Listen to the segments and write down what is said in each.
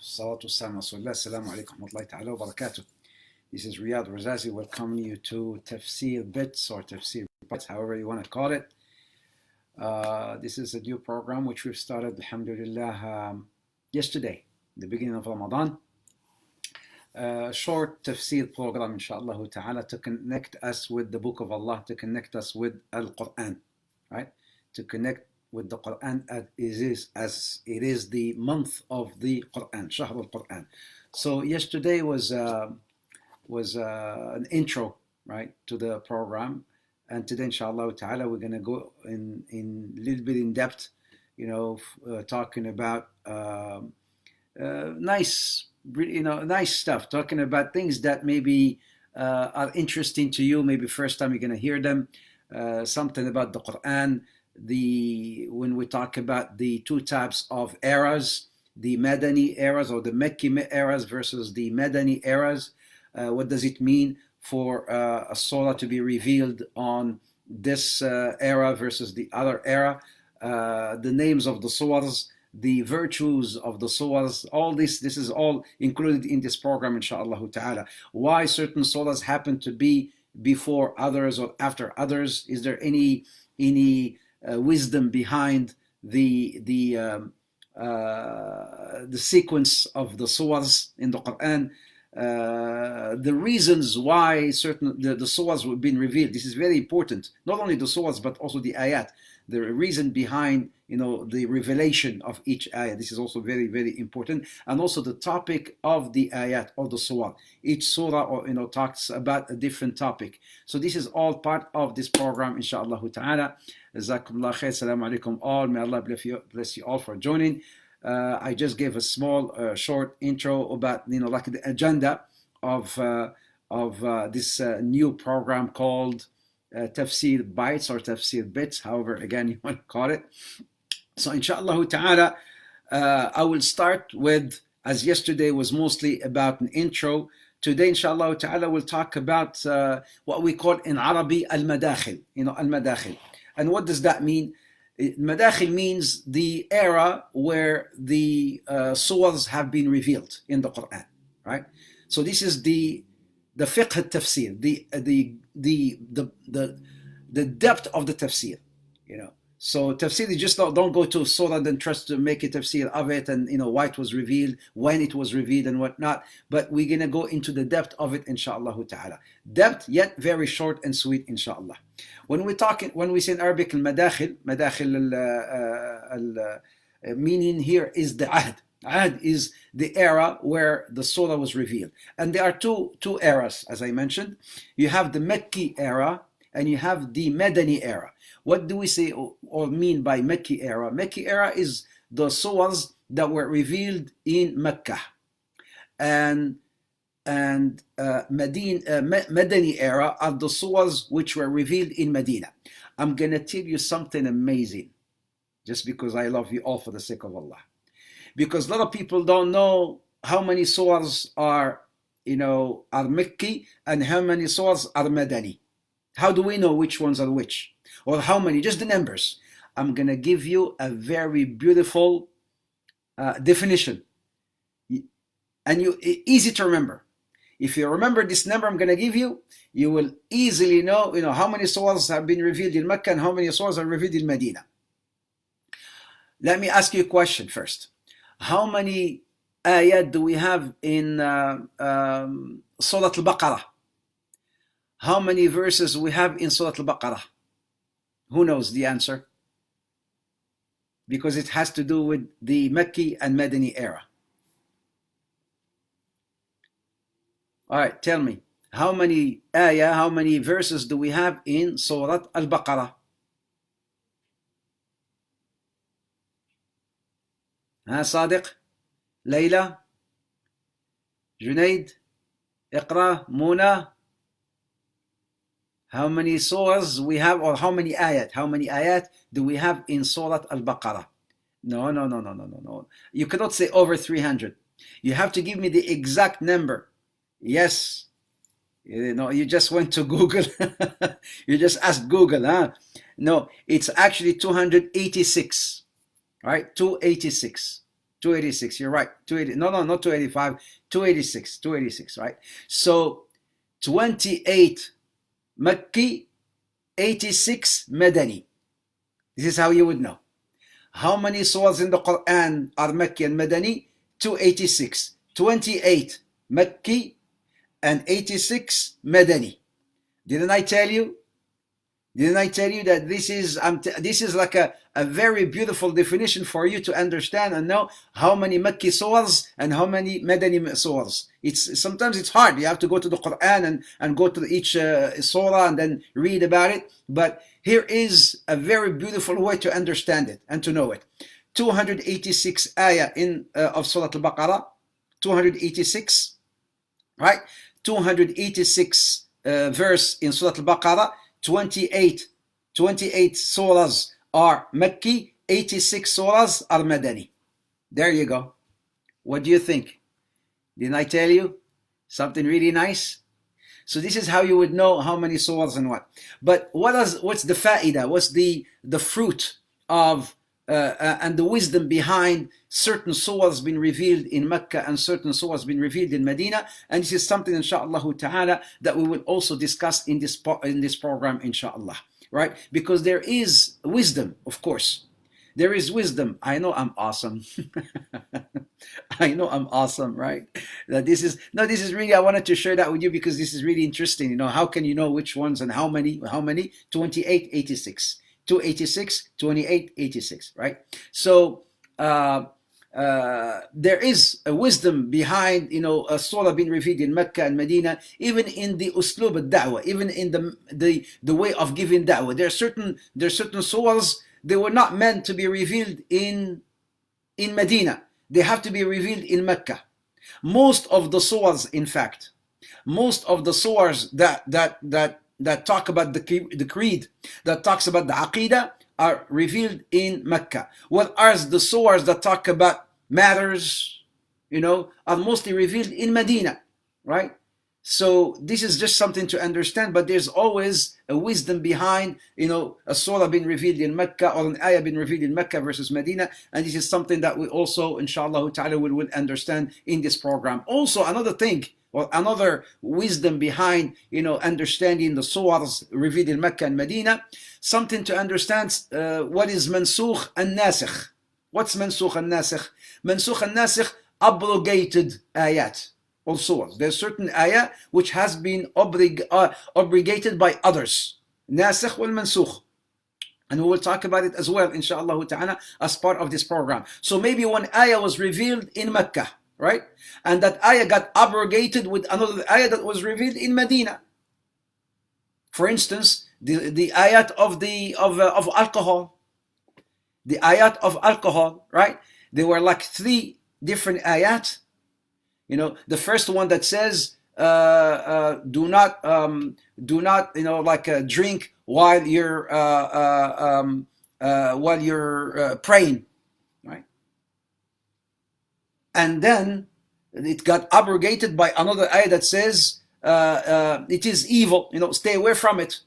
Salatu wassalam Rasulullah. Assalamu alaikum wa rahmatullahi ta'ala wa barakatuh. This is Riyadh Razazi welcoming you to Tafseer Bits or Tafseer Bits, however you want to call it. This is a new program which we've started, alhamdulillah, yesterday, the beginning of Ramadan. Short Tafseer program, inshallah ta'ala, to connect us with the Book of Allah, to connect us with Al-Quran, right? To connect with the Quran as it is the month of the Quran, Shahr al-Quran. So yesterday was an intro, right, to the program, and today, inshallah ta'ala, we're going to go in a little bit in depth, talking about nice stuff, talking about things that maybe are interesting to you, maybe first time you're going to hear them, something about the Quran. When we talk about the two types of eras, the Madani eras or the Mekki eras versus the Madani eras, what does it mean for a surah to be revealed on this era versus the other era, the names of the surahs, the virtues of the surahs, all this is all included in this program, inshallah ta'ala. Why certain surahs happen to be before others or after others? Is there any wisdom behind the sequence of the surahs in the Quran, the reasons why certain the surahs have been revealed? This is very important. Not only the surahs but also the ayat. The reason behind the revelation of each ayat. This is also very, very important. And also the topic of the ayat or the surah. Each surah talks about a different topic. So this is all part of this program, inshallah ta'ala. Jazakumullah khair. Assalamu alaikum all. May Allah bless you all for joining. I just gave a small short intro about like the agenda of this new program called Tafseer Bites or Tafseer Bits, however again you want to call it. So inshallah ta'ala, I will start with, as yesterday was mostly about an intro, today inshallah ta'ala we'll talk about what we call in Arabic al-madakhil, al-madakhil. And what does that mean? Madakhil means the era where the surahs have been revealed in the Quran, right? So this is the fiqh al-tafsir, the depth of the tafsir, So tafsir is just don't go to surah and trust to make a tafsir of it and why it was revealed, when it was revealed and whatnot. But we're gonna go into the depth of it, inshallah ta'ala. Depth yet very short and sweet, inshallah. When we say in Arabic al-madakhil, meaning here is the ahd. Ahd is the era where the surah was revealed. And there are two eras, as I mentioned. You have the Mekki era and you have the Madani era. What do we say or mean by Mekki era? Mekki era is the surahs that were revealed in Mecca. And Madani era are the surahs which were revealed in Medina. I'm going to tell you something amazing, just because I love you all for the sake of Allah. Because a lot of people don't know how many surahs are Mekki and how many surahs are Madani. How do we know which ones are which? Or how many? Just the numbers. I'm going to give you a very beautiful definition. And easy to remember. If you remember this number I'm going to give you, you will easily know, how many surahs have been revealed in Mecca and how many surahs are revealed in Medina. Let me ask you a question first. How many ayat do we have in Surah Al-Baqarah? How many verses we have in Surah Al-Baqarah? Who knows the answer? Because it has to do with the Mekki and Madani era. All right, tell me, how many verses do we have in Surah Al-Baqarah? Sadiq, Layla, Junaid, Iqra, Muna. How many surahs we have, or how many ayat do we have in Surah Al-Baqarah? No. You cannot say over 300. You have to give me the exact number. Yes. You just went to Google. You just asked Google, huh? No, it's actually 286. Right? 286. 286, you're right. 280, no, no, not 285, 286, 286, right? So 28 Makki, 86 Madani. This is how you would know. How many surahs in the Quran are Makki and Madani? 286. 28 Makki and 86 Madani. Didn't I tell you? Didn't I tell you that this is like a very beautiful definition for you to understand and know how many Makki surahs and how many Madani surahs. Sometimes it's hard. You have to go to the Quran and go to each surah and then read about it. But here is a very beautiful way to understand it and to know it. 286 ayah of Surah Al-Baqarah. 286, right? 286 verse in Surah Al-Baqarah. 28 surahs are Makki, 86 surahs are Madani. There you go. What do you think? Didn't I tell you? Something really nice? So this is how you would know how many surahs and what. But what's the Fa'ida? What's the fruit of and the wisdom behind certain surahs being revealed in Mecca and certain surahs being revealed in Medina? And this is something, inshaAllah ta'ala, that we will also discuss in this program, inshaAllah, right? Because there is wisdom, of course. There is wisdom. I know I'm awesome. I know I'm awesome, right? This is really, I wanted to share that with you because this is really interesting. You know, how can you know which ones and how many? 28, 86. 286, 28, 86, right? So there is a wisdom behind, you know, a surah being revealed in Mecca and Medina, even in the uslub al-da'wah, even in the way of giving da'wah. There are certain surahs, they were not meant to be revealed in Medina. They have to be revealed in Mecca. Most of the surahs, in fact, most of the surahs that talk about the creed, that talks about the aqidah, are revealed in Mecca. Whereas the surahs that talk about matters, you know, are mostly revealed in Medina, right? So this is just something to understand, but there's always a wisdom behind, you know, a surah being revealed in Mecca or an ayah being revealed in Mecca versus Medina. And this is something that we also, inshallah ta'ala, will understand in this program. Also, another thing, or another wisdom behind, you know, understanding the surahs revealed in Mecca and Medina, something to understand what is mansukh and nasikh. What's mansukh and nasikh? Mansukh and nasikh, abrogated ayat or surahs. There's certain ayah which has been abrogated by others. Nasikh wal mansukh. And we will talk about it as well, inshallah ta'ala, as part of this program. So maybe one ayah was revealed in Mecca, right? And that ayah got abrogated with another ayah that was revealed in Medina. For instance, the ayat of alcohol. The ayat of alcohol, right? There were like 3 different ayat. You know, the first one that says, do not, you know, like drink while you're praying, right? And then it got abrogated by another ayah that says it is evil, you know, stay away from it.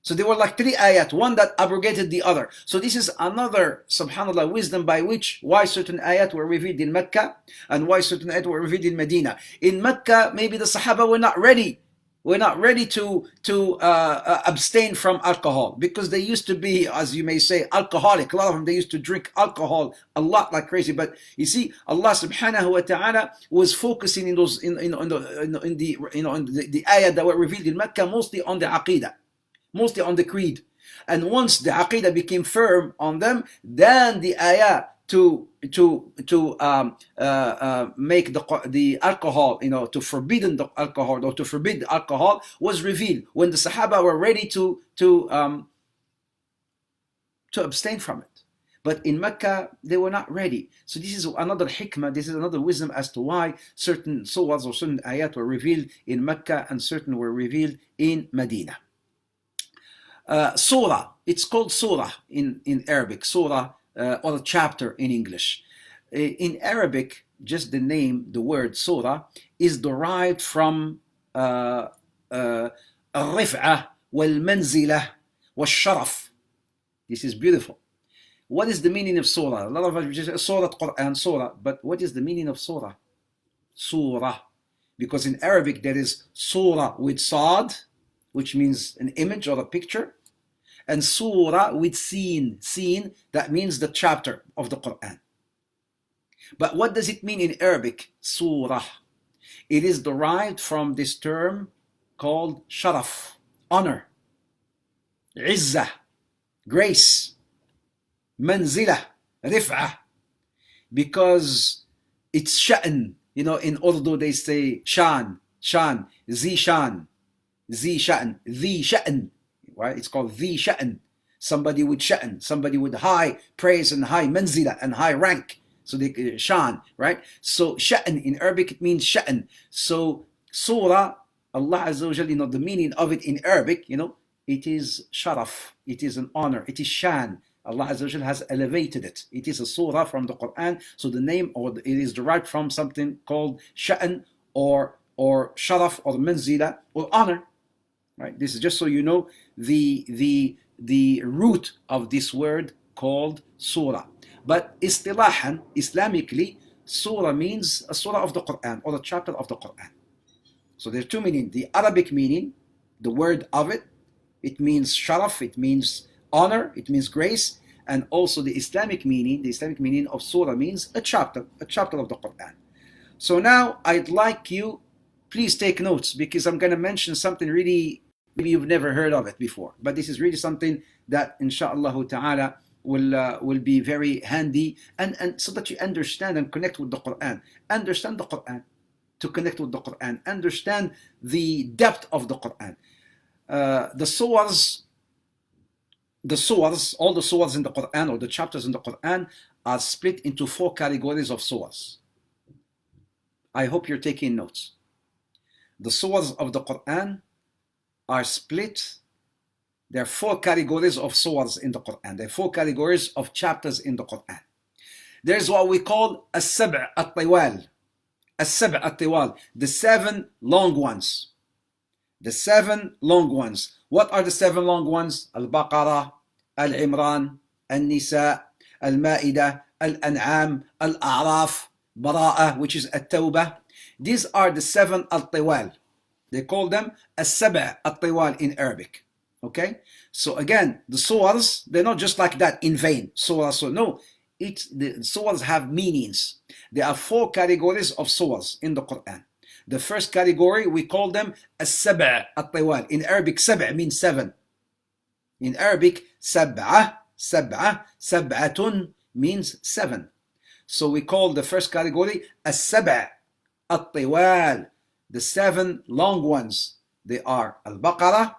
So there were like 3 ayat, one that abrogated the other. So this is another, subhanAllah, wisdom by why certain ayat were revealed in Mecca and why certain ayat were revealed in Medina. In Mecca, maybe the Sahaba were not ready. We're not ready to abstain from alcohol because they used to be, as you may say, alcoholic. A lot of them, they used to drink alcohol a lot like crazy. But you see, Allah subhanahu wa ta'ala was focusing in those in the ayat that were revealed in Mecca, mostly on the aqidah, mostly on the creed. And once the aqidah became firm on them, then the ayah to make the alcohol, you know, to forbidden the alcohol or to forbid alcohol was revealed when the Sahaba were ready to abstain from it. But in Mecca, they were not ready. So this is another hikmah, this is another wisdom as to why certain surahs or certain ayat were revealed in Mecca and certain were revealed in Medina. Surah, it's called surah in Arabic, surah, or a chapter in English. In Arabic, just the name, the word surah, is derived from الرفعة والمنزلة والشرف. This is beautiful. what is the meaning of surah? A lot of us just surah Quran, surah. But what is the meaning of surah? Surah. Because in Arabic there is surah with sad, which means an image or a picture, and surah with seen. Seen, that means the chapter of the Quran. But what does it mean in Arabic? Surah. It is derived from this term called sharaf, honor, izzah, grace, manzilah, rif'ah, because it's sha'n. You know, in Urdu they say shan, zi sha'n, right? It's called zi sha'n. Somebody with sha'n, somebody with high praise and high manzilah and high rank. So they shan, right? So sha'n in Arabic, it means sha'n. So surah, Allah Azza wa Jal, you know, the meaning of it in Arabic, you know, it is sharaf, it is an honor, it is shan. Allah Azza wa Jal has elevated it. It is a surah from the Quran. So the name, or it is derived from something called sha'n or sharaf or manzila or honor, right? This is just so you know the root of this word called surah. But istilahan, Islamically, surah means a surah of the Quran or a chapter of the Quran. So there are two meanings. The Arabic meaning, the word of it, it means sharaf, it means honor, it means grace, and also the Islamic meaning of surah means a chapter of the Quran. So now I'd like you, please take notes, because I'm going to mention something really, maybe you've never heard of it before, but this is really something that inshallah ta'ala will be very handy, and so that you understand and connect with the Quran. Understand the Quran to connect with the Quran. Understand the depth of the Quran. The surahs, all the surahs in the Quran or the chapters in the Quran are split into 4 categories of surahs. I hope you're taking notes. The surahs of the Quran are split. There are 4 categories of surahs in the Quran. There are 4 categories of chapters in the Quran. There's what we call as-sab' at-tiwal. As-sab' at-tiwal, the 7 long ones. The 7 long ones. What are the 7 long ones? Al-Baqarah, Al-Imran, Al-Nisa, Al-Ma'idah, Al-An'am, Al-A'raf, Bara'ah, which is At-Tawbah. These are the 7 al-tiwal. They call them as-sab' at-tiwal in Arabic. Okay? So again, the surahs, they're not just like that in vain. Surah, no. The surahs have meanings. There are 4 categories of surahs in the Quran. The first category, we call them as-sab' at-tiwal. In Arabic, sab' means 7. In Arabic, sab'atun means 7. So we call the first category as-sab' at-tiwal, the 7 long ones. They are Al-Baqarah.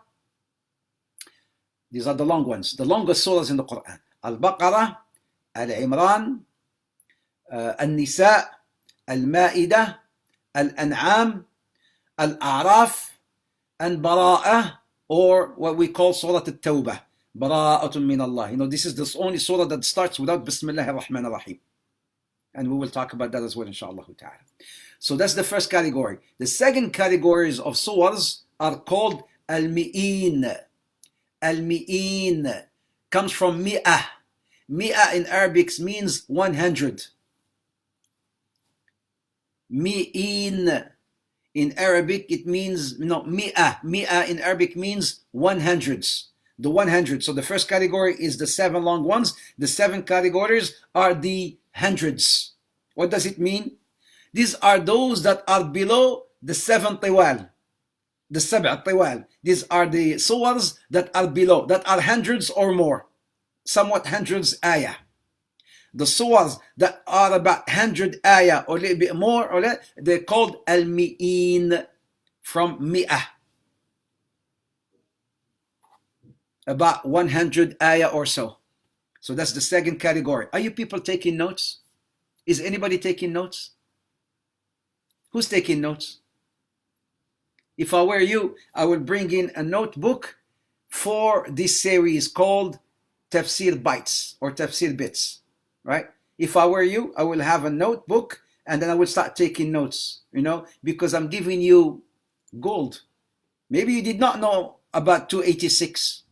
These are the long ones, the longest surahs in the Quran. Al-Baqarah, Al-Imran, Al-Nisa, Al-Ma'idah, Al-An'am, Al-A'raf, and Bara'ah, or what we call Surah At-Tawbah. Bara'atun min Allah. You know, this is the only surah that starts without Bismillah ar-Rahman ar-Rahim. And we will talk about that as well, inshallah ta'ala. So that's the first category. The second categories of surahs are called Al-Mi'in. Al-Mi'in comes from Mi'ah. Mi'ah in Arabic means 100. Mi'in in Arabic, it means, Mi'ah. Mi'ah in Arabic means 100s. The 100. So the first category is the 7 long ones. The 7 categories are the hundreds. What does it mean? These are those that are below the 7 tiwal. The sab' tiwal. These are the surahs that are below, that are hundreds or more. Somewhat hundreds ayah. The surahs that are about 100 ayah or a little bit more, or less, they're called al-mi'in, from mi'ah. About 100 ayah or so. So that's the second category. Are you people taking notes? Is anybody taking notes? Who's taking notes? If I were you, I would bring in a notebook for this series called Tafseer Bites or Tafseer Bits, right? If I were you, I will have a notebook and then I would start taking notes, you know, because I'm giving you gold. Maybe you did not know about 286.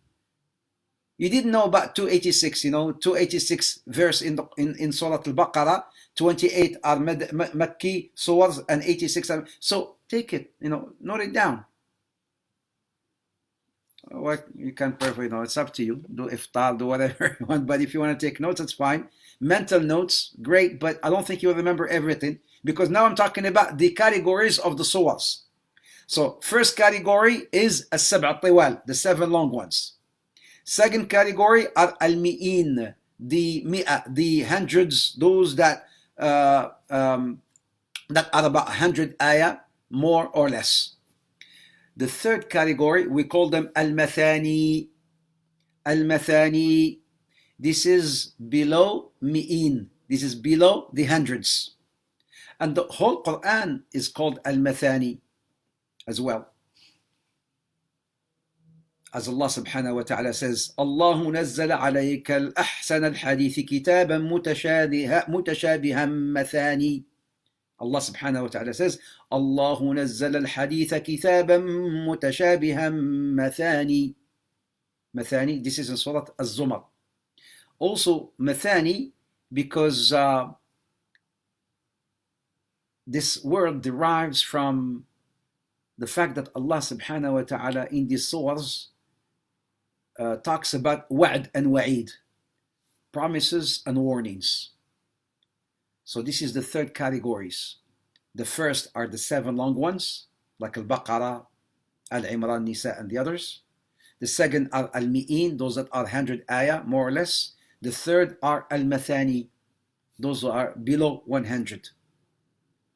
You didn't know about 286, 286 verse in Surah Al-Baqarah, 28 are Makki surahs and 86 are, so take it, note it down. What you can perfectly know, it's up to you. Do iftar, do whatever you want, but if you want to take notes, it's fine. Mental notes, great, but I don't think you'll remember everything, because now I'm talking about the categories of the surahs. So first category is as-sab'a tiwal, the 7 long ones. Second category are al-mi'in, the mi'a, the hundreds, those that are about 100 ayah, more or less. The third category, we call them al-mathani. Al-mathani, this is below mi'in. This is below the hundreds. And the whole Quran is called al-mathani as well. As Allah subhanahu wa ta'ala says, Allahu nazzala alayka al-ahsan al-hadith kitaban mutashabihan mathani. Allah subhanahu wa ta'ala says, Allahu nazzala al-haditha kitaban mutashabihan mathani. Mathani, this is in Surah Az-Zumar. Also, mathani, because this word derives from the fact that Allah subhanahu wa ta'ala in these surahs talks about wa'd and wa'id, promises and warnings. So this is the third categories. The first are the 7 long ones, like Al-Baqarah, Al-Imran, Nisa, and the others. The second are Al-Mi'in, those that are 100 ayah, more or less. The third are Al-Mathani, those who are below 100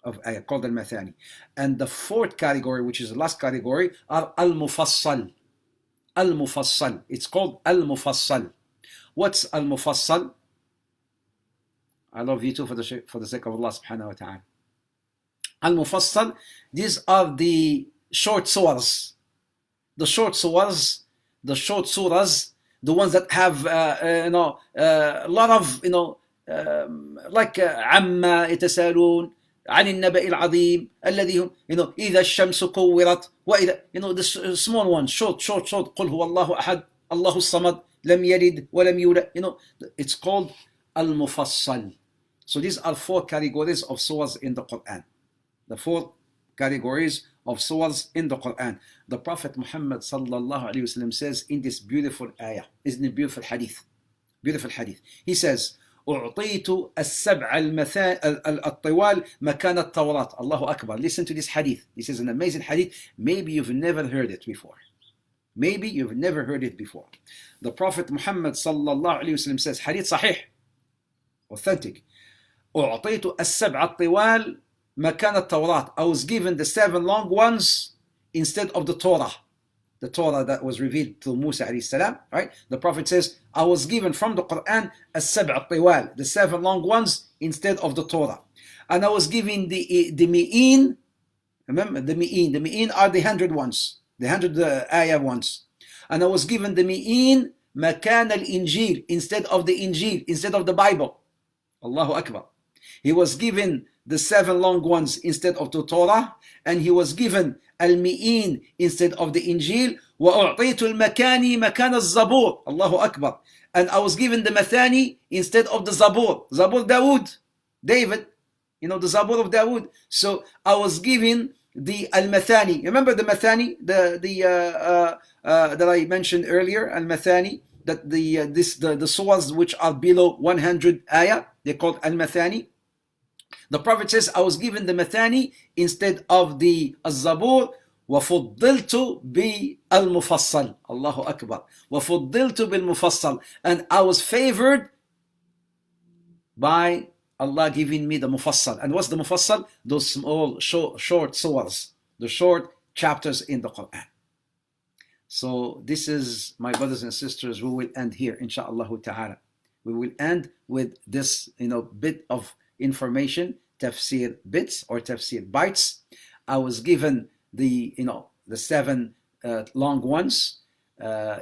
of ayah, called Al-Mathani. And the fourth category, which is the last category, are Al-Mufassal. Al-Mufassal. It's called Al-Mufassal. What's Al-Mufassal? I love you too for the sake of Allah subhanahu wa ta'ala. Al-Mufassal, these are the short surahs. The short surahs, the ones that have a lot of, like عما يتساءلون عن النبأ العظيم الذي هم, إذا الشمس كورت وإذا, the small ones, short. قل هو الله أحد الله الصمد لم يلد ولم يولد. It's called Al-Mufassal. So these are 4 categories of surahs in the Quran. The 4 categories of surahs in the Quran. The Prophet Muhammad sallallahu alaihi wasallam says in this beautiful ayah, isn't it beautiful hadith? Beautiful hadith. He says, أعطيت السبع الطوال مكان التوراة. Allahu Akbar. Listen to this hadith. This is an amazing hadith. Maybe you've never heard it before. Maybe you've never heard it before. The Prophet Muhammad sallallahu alaihi wasallam says, hadith sahih, authentic. أعطيت السبع الطوال مكان التوراة. I was given the 7 long ones instead of the Torah. The Torah that was revealed to Musa alayhi salam, right? The Prophet says, I was given from the Quran السبع الطوال, the 7 long ones instead of the Torah. And I was given the mi'in. Remember the mi'in are the 100 ones, the 100 ayah ones. And I was given the mi'in مكان الإنجيل, instead of the Injil, instead of the Bible. Allahu Akbar. He was given the 7 long ones instead of the Torah, and he was given al-mi'in instead of the Injil. وَأُعْطِيتُ الْمَكَانِ مَكَانَ الزَّبُورِ. Allahu Akbar. And I was given the Mathani instead of the Zabur. Zabur Dawood, David, the Zabur of Dawood. So I was given the al-Mathani. Remember the Mathani, that I mentioned earlier, al-Mathani, that the surahs which are below 100 ayah, they're called al-Mathani. The Prophet says, I was given the Mathani instead of the Zabur. وَفُضِّلْتُ بِالْمُفَصَّل. Allahu Akbar. وَفُضِّلْتُ بِالْمُفَصَّل. And I was favored by Allah giving me the Mufassal. And what's the Mufassal? Those small, short surahs, the short chapters in the Quran. So this is, my brothers and sisters, we will end here, insha'Allah ta'ala. We will end with this, bit of information, tafsir bits or tafsir bites. I was given the 7 long ones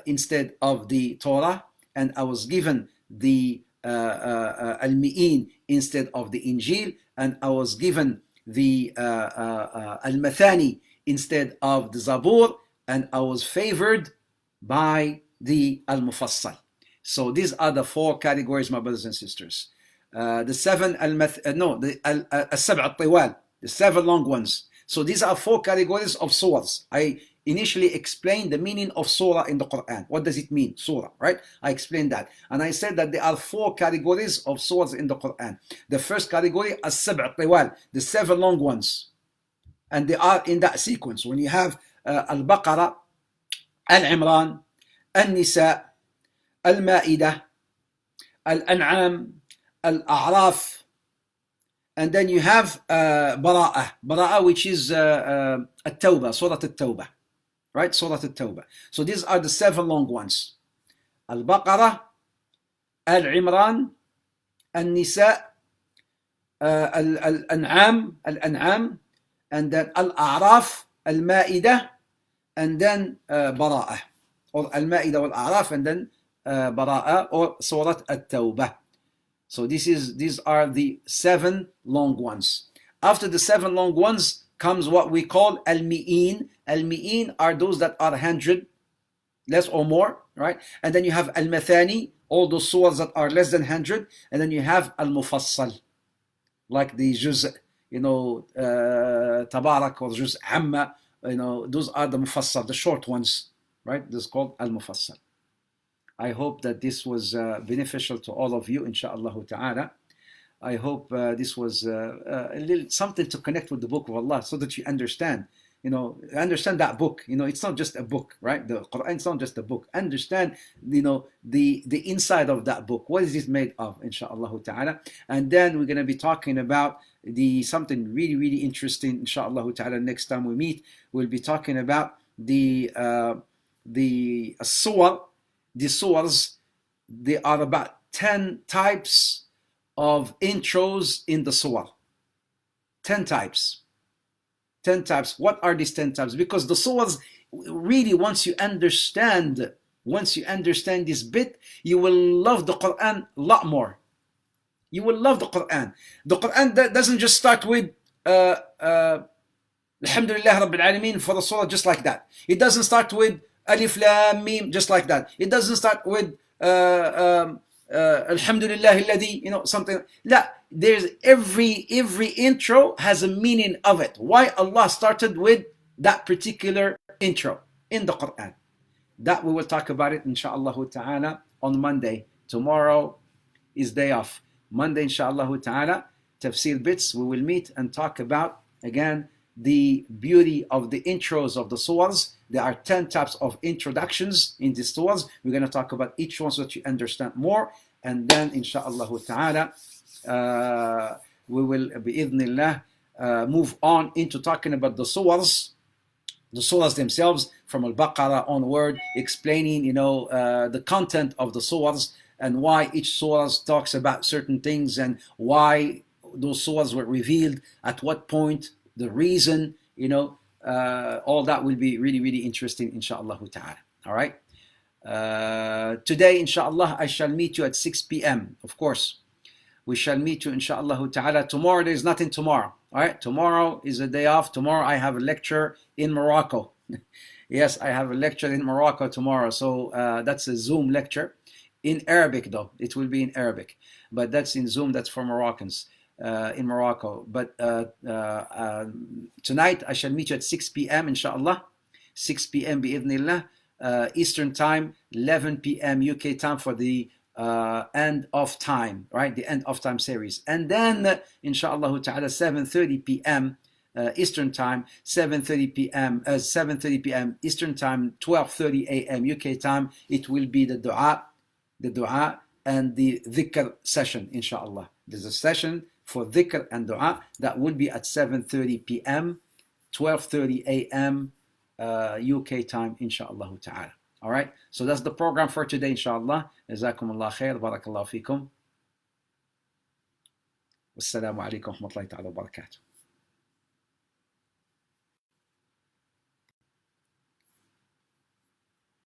instead of the Torah, and I was given the al-mi'in instead of the Injil, and I was given the al-mathani instead of the Zabur, and I was favored by the al-mufassal. So these are the 4 categories, my brothers and sisters. The 7 السبع الطوال, the 7 long ones. So these are 4 categories of surahs. I initially explained the meaning of surah in the Quran. What does it mean, surah, right? I explained that. And I said that there are 4 categories of surahs in the Quran. The first category, السبع الطوال, the 7 long ones. And they are in that sequence. When you have Al-Baqarah, Al-Imran, Al-Nisa, Al-Ma'idah, Al-An'am, Al-A'raf, and then you have Bara'ah, which is At-Tawbah, Surah At-Tawbah, right? Surah At-Tawbah. So these are the 7 long ones. Al-Baqarah, Al-Imran, Al-Nisa, Al-An'am, and then Al-A'raf, Al-Ma'idah, and then Bara'ah, or Al-Ma'idah wal-A'raf, and then Bara'ah, or Surah At-Tawbah. So these are the 7 long ones. After the 7 long ones comes what we call Al-Mi'in. Al-Mi'in are those that are 100, less or more, right? And then you have Al-Mathani, all those surahs that are less than 100. And then you have Al-Mufassal, like the Juz, Tabarak, or Juz Amma, those are the Mufassal, the short ones, right? This is called Al-Mufassal. I hope that this was beneficial to all of you, inshaAllah ta'ala. I hope this was a little something to connect with the book of Allah, so that you understand, understand that book. It's not just a book, right? The Quran is not just a book. Understand, the inside of that book. What is it made of, inshaAllah ta'ala? And then we're going to be talking about something really, really interesting, inshaAllah ta'ala. Next time we meet, we'll be talking about the surah. The surahs, there are about 10 types of intros in the surah. 10 types. 10 types. What are these 10 types? Because the surahs, really, once you understand this bit, you will love the Quran a lot more. You will love the Quran. The Quran doesn't just start with Alhamdulillah Rabbil Alameen for the surah just like that. It doesn't start with Alif Lam Mim just like that. It doesn't start with Alhamdulillah alladhi, something. La, there's every intro has a meaning of it. Why Allah started with that particular intro in the Quran. That we will talk about it, inshaAllah ta'ala, on Monday. Tomorrow is day off. Monday, inshaAllah ta'ala, Tafseer bits, we will meet and talk about, again, the beauty of the intros of the surahs. There are 10 types of introductions in these surahs. We're going to talk about each one so that you understand more. And then, inshaAllah ta'ala, we will, bi'idhnillah, move on into talking about the surahs themselves, from Al-Baqarah onward, explaining, the content of the surahs and why each surah talks about certain things and why those surahs were revealed, at what point, the reason, all that will be really, really interesting, inshaAllah ta'ala. All right. Today, inshaAllah, I shall meet you at 6 p.m. Of course, we shall meet you, inshaAllah ta'ala. Tomorrow, there's nothing tomorrow. All right. Tomorrow is a day off. Tomorrow, I have a lecture in Morocco. Yes, I have a lecture in Morocco tomorrow. So that's a Zoom lecture in Arabic, though. It will be in Arabic, but that's in Zoom. That's for Moroccans. In Morocco. But tonight I shall meet you at 6 p.m. inshallah. 6 p.m. bi'idhnillah, Eastern time, 11 p.m. UK time for the end of time, right? The end of time series. And then inshallah ta'ala 7:30 p.m. Eastern time, 7:30 p.m. Eastern time, 12:30 a.m. UK time. It will be the dua and the dhikr session, inshallah. There's a session for dhikr and dua that will be at 7:30 p.m., 12:30 a.m. UK time, inshallah ta'ala. All right, so that's the program for today, inshallah. Jazakumullah khair, barakallahu fikum. Wassalamu alaikum wa rahmatullahi ta'ala wa barakatuh.